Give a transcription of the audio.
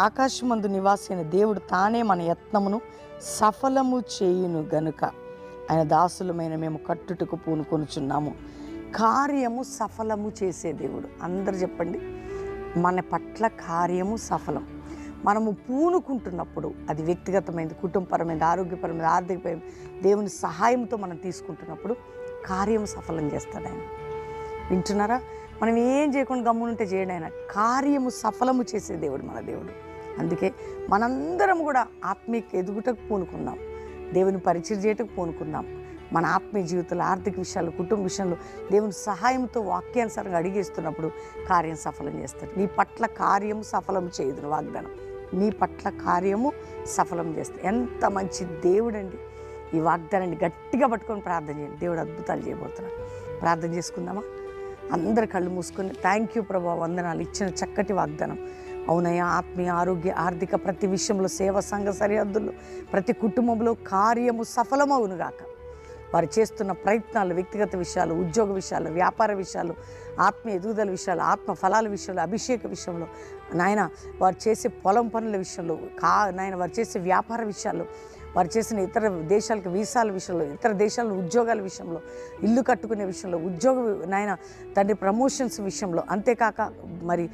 ఆకాశమందు నివాసి అయిన దేవుడు తానే మన యత్నమును సఫలము చేయును గనుక ఆయన దాసులమైన మేము కట్టుటకు పూనుకొనుచున్నాము. కార్యము సఫలము చేసే దేవుడు. అందరు చెప్పండి, మన పట్ల కార్యము సఫలం. మనము పూనుకుంటున్నప్పుడు అది వ్యక్తిగతమైనది, కుటుంబపరమైనది, ఆరోగ్యపరమైనది, ఆర్థికపరమైనది, దేవుని సహాయంతో మనం తీసుకుంటున్నప్పుడు కార్యము సఫలం చేస్తాడు ఆయన. వింటున్నారా? మనం ఏం చేయకుండా గమ్మునుంటే చేయడు ఆయన. కార్యము సఫలము చేసే దేవుడు మన దేవుడు. అందుకే మనందరం కూడా ఆత్మీయ ఎదుగుటకు పూనుకుందాం, దేవుని పరిచయం చేయటకు పూనుకుందాం. మన ఆత్మీయ జీవితంలో, ఆర్థిక విషయాలు, కుటుంబ విషయంలో దేవుని సహాయంతో వాక్యానుసారంగా అడిగేస్తున్నప్పుడు కార్యం సఫలం చేస్తాడు. నీ పట్ల కార్యము సఫలం చేయదు వాగ్దానం. నీ పట్ల కార్యము సఫలం చేస్తాడు. ఎంత మంచి దేవుడండి! ఈ వాగ్దానాన్ని గట్టిగా పట్టుకొని ప్రార్థన చేయండి. దేవుడు అద్భుతాలు చేయబోతున్నాడు. ప్రార్థన చేసుకుందామా? అందరు కళ్ళు మూసుకొని, థ్యాంక్ యూ ప్రభా, వందనాలు, ఇచ్చిన చక్కటి వాగ్దానం. అవునయ్యా, ఆత్మీయ, ఆరోగ్య, ఆర్థిక ప్రతి విషయంలో, సేవ, సంఘ సరిహద్దుల్లో, ప్రతి కుటుంబంలో కార్యము సఫలమవునుగాక. వారు చేస్తున్న ప్రయత్నాలు, వ్యక్తిగత విషయాలు, ఉద్యోగ విషయాలు, వ్యాపార విషయాలు, ఆత్మీయ ఎదుగుదల విషయాలు, ఆత్మ ఫలాల విషయంలో, అభిషేక విషయంలో, నాయన వారు చేసే పొలం పనుల విషయంలో, నాయన వారు చేసే వ్యాపార విషయాల్లో, వారు చేసిన ఇతర దేశాలకు వీసాల విషయంలో, ఇతర దేశాల ఉద్యోగాల విషయంలో, ఇల్లు కట్టుకునే విషయంలో, ఉద్యోగ నాయన తండ్రి ప్రమోషన్స్ విషయంలో, అంతేకాక మరి